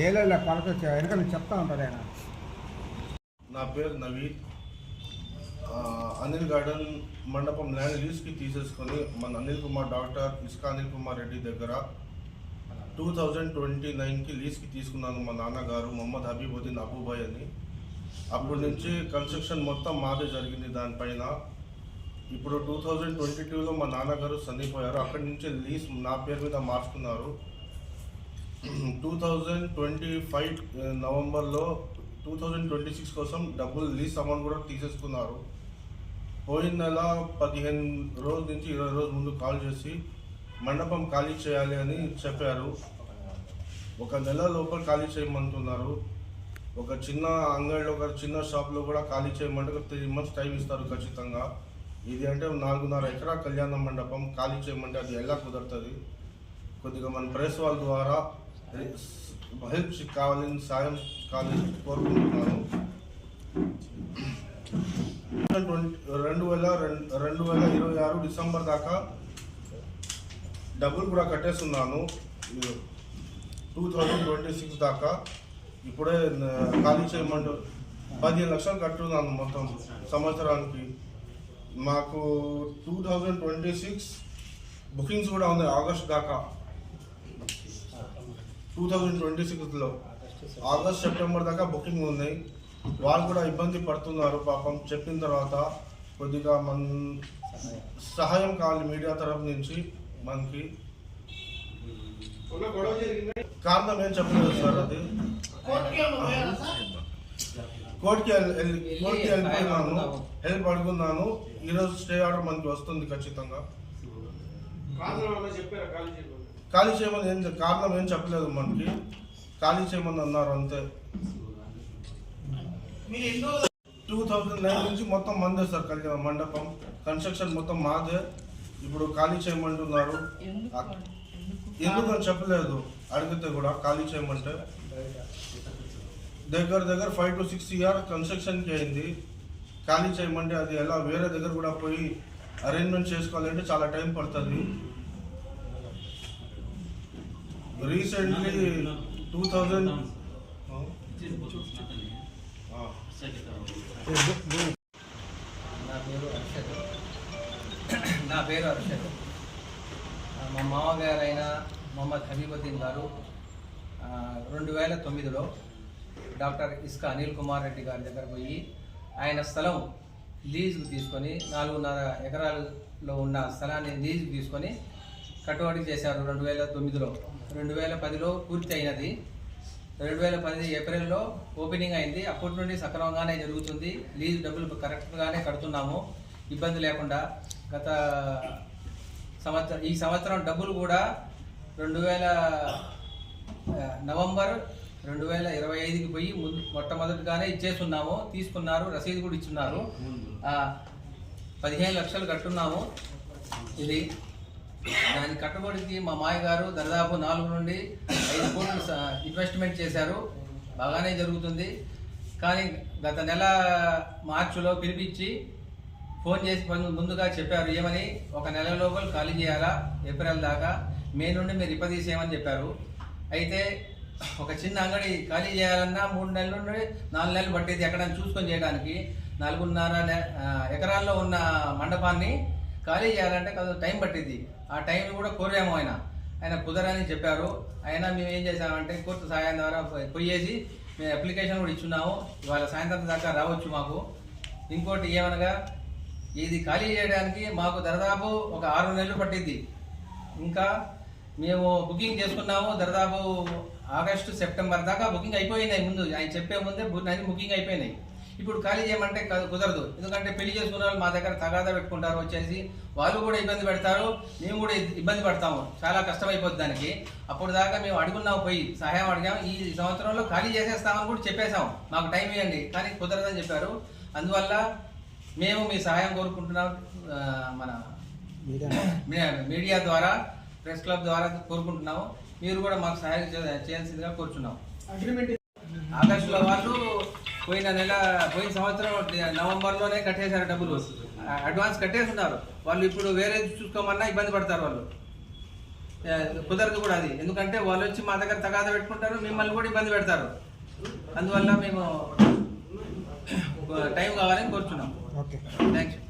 ఏళ్ళ కొలత వెనక చెప్తా ఉంటారు ఆయన. నా పేరు నవీన్. అనిల్ గార్డెన్ మండపం ల్యాండ్ లీజ్కి తీసేసుకొని మన అనిల్ కుమార్ డాక్టర్ ఇస్కా అనిల్ కుమార్ రెడ్డి దగ్గర 2029కి లీజ్కి తీసుకున్నాను. మా నాన్నగారు మొహమ్మద్ హబీబుద్దీన్ అబూబాయ్ అని. అప్పటి నుంచి కన్స్ట్రక్షన్ మొత్తం మాదే జరిగింది దానిపైన. ఇప్పుడు 2022లో మా నాన్నగారు చనిపోయారు. అక్కడి నుంచి లీజ్ నా పేరు మీద మార్చుకున్నారు. 2025 నవంబర్లో 2026 కోసం డబ్బులు లీజ్ అమౌంట్ కూడా తీసేసుకున్నారు. పోయిన నెల 15 రోజుల నుంచి 20 రోజుల ముందు కాల్ చేసి మండపం ఖాళీ చేయాలి అని చెప్పారు. ఒక నెల లోపల ఖాళీ చేయమంటున్నారు. ఒక చిన్న అంగడిలో ఒక చిన్న షాప్లో కూడా ఖాళీ చేయమంటే 3 months టైం ఇస్తారు ఖచ్చితంగా. ఇది అంటే 4.5 ఎకరా కళ్యాణ మండపం ఖాళీ చేయమంటే అది ఎలా కుదురుతుంది? కొద్దిగా మన ప్రెస్ వాళ్ళ ద్వారా హెల్ప్ కావాలని సాయం కావాలని కోరుకుంటున్నాను. 2026 డిసెంబర్ దాకా డబ్బులు కూడా కట్టేస్తున్నాను. 2026 దాకా ఇప్పుడే ఖాళీ చేయమంటూ 15 లక్షలు కట్టున్నాను మొత్తం సంవత్సరానికి. మాకు 2026 బుకింగ్స్ కూడా ఉన్నాయి ఆగస్ట్ దాకా. 2026లో ఆగస్ట్ సెప్టెంబర్ దాకా బుకింగ్ ఉన్నాయి. వాళ్ళు కూడా ఇబ్బంది పడుతున్నారు పాపం. చెప్పిన తర్వాత కొద్దిగా సహాయం కావాలి మీడియా తరఫు నుంచి. మనకి కారణం ఏం చెప్పలేదు సార్. అది కోర్టుకి వెళ్ళిపోయినాను, హెల్ప్ అడుగున్నాను. ఈరోజు స్టే ఆర్డర్ మనకి వస్తుంది ఖచ్చితంగా. ఖాళీ చేయమని కారణం ఏం చెప్పలేదు మనకి. ఖాళీ చేయమని అన్నారు అంతే. 2009 నుంచి మొత్తం మందే సార్ కళ్యాణ మండపం. కన్స్ట్రక్షన్ మొత్తం మాదే. ఇప్పుడు ఖాళీ చేయమంటున్నారు. ఎందుకని చెప్పలేదు. అడిగితే కూడా ఖాళీ చేయమంటే దగ్గర 5 to 6 years కన్స్ట్రక్షన్కి అయింది. ఖాళీ చేయమంటే అది ఎలా వేరే దగ్గర కూడా పోయి అరేంజ్మెంట్ చేసుకోవాలంటే చాలా టైం పడుతుంది. రీసెంట్లీ 2000 నా పేరు అర్షద్. మా మామగారైన మొహమ్మద్ హబీబుద్దీన్ గారు 2009లో డాక్టర్ ఇస్కా అనిల్ కుమార్ రెడ్డి గారి దగ్గర పోయి ఆయన స్థలం లీజుకు తీసుకొని 4.5 ఎకరాలలో ఉన్న స్థలాన్ని లీజుకు తీసుకొని కట్టుబడి చేశారు 2009లో. 2010లో పూర్తి అయినది. 2010 ఏప్రిల్లో ఓపెనింగ్ అయింది. అప్పటి నుండి సక్రమంగానే జరుగుతుంది. లీజ్ డబ్బులు కరెక్ట్గానే కడుతున్నాము, ఇబ్బంది లేకుండా. గత ఈ సంవత్సరం డబ్బులు కూడా నవంబర్ 2025కి పోయి మొట్టమొదటిగానే ఇచ్చేస్తున్నాము. తీసుకున్నారు, రసీదు కూడా ఇచ్చున్నారు. 15 లక్షలు కట్టున్నాము. ఇది దాని కట్టుబడికి మా మాయ గారు దాదాపు 4 నుండి 5 కోట్లు ఇన్వెస్ట్మెంట్ చేశారు. బాగానే జరుగుతుంది. కానీ గత నెల మార్చిలో పిలిపించి ఫోన్ చేసి ముందుగా చెప్పారు ఏమని, 1 నెల లోపల ఖాళీ చేయాలా, ఏప్రిల్ దాకా, మే నుండి మీరు ఇప్పదీసేయమని చెప్పారు. అయితే ఒక చిన్న అంగడి ఖాళీ చేయాలన్నా 3 నెలల నుండి 4 నెలలు పట్టేది ఎక్కడైనా చూసుకొని చేయడానికి. 4.5 ఎకరాల్లో ఉన్న మండపాన్ని ఖాళీ చేయాలంటే టైం పట్టింది. ఆ టైం కూడా కోరాము. ఆయన కుదరని చెప్పారు. అయినా మేము ఏం చేసామంటే కోర్టు సహాయం ద్వారా పోయేసి మేము అప్లికేషన్ కూడా ఇచ్చున్నాము. ఇవాళ సాయంత్రం దాకా రావచ్చు మాకు. ఇంకోటి ఏమనగా ఇది ఖాళీ చేయడానికి మాకు దాదాపు ఒక 6 నెలలు పట్టింది. ఇంకా మేము బుకింగ్ చేసుకున్నాము. దాదాపు ఆగస్టు సెప్టెంబర్ దాకా బుకింగ్ అయిపోయినాయి. ముందు ఆయన చెప్పే ముందే బుకింగ్ అయిపోయినాయి. ఇప్పుడు ఖాళీ చేయమంటే కుదరదు. ఎందుకంటే పెళ్లి చేసుకున్న వాళ్ళు మా దగ్గర తగాదా పెట్టుకుంటారు. వచ్చేసి వాళ్ళు కూడా ఇబ్బంది పెడతారు, మేము కూడా ఇబ్బంది పడతాము. చాలా కష్టమైపోద్ది దానికి. అప్పుడు దాకా మేము అడుగున్నాము, పోయి సహాయం అడిగాము. ఈ సంవత్సరంలో ఖాళీ చేసేస్తామని కూడా చెప్పేశాము, మాకు టైం ఇవ్వండి. కానీ కుదరదని చెప్పారు. అందువల్ల మేము మీ సహాయం కోరుకుంటున్నాం. మన మీడియా ద్వారా, ప్రెస్ క్లబ్ ద్వారా కోరుకుంటున్నాము. మీరు కూడా మాకు సహాయం చేయాల్సిందిగా కోరుచున్నాం. ఆగస్టులో వాళ్ళు పోయిన సంవత్సరం నవంబర్లోనే కట్టేశారు. డబ్బులు అడ్వాన్స్ కట్టేస్తున్నారు వాళ్ళు. ఇప్పుడు వేరే చూసుకోమన్నా ఇబ్బంది పడతారు వాళ్ళు. కుదరదు కూడా అది, ఎందుకంటే వాళ్ళు వచ్చి మా దగ్గర తగాదా పెట్టుకుంటారు, మిమ్మల్ని కూడా ఇబ్బంది పెడతారు. అందువల్ల మేము టైం కావాలని కోరుతున్నాం. Okay, thank you.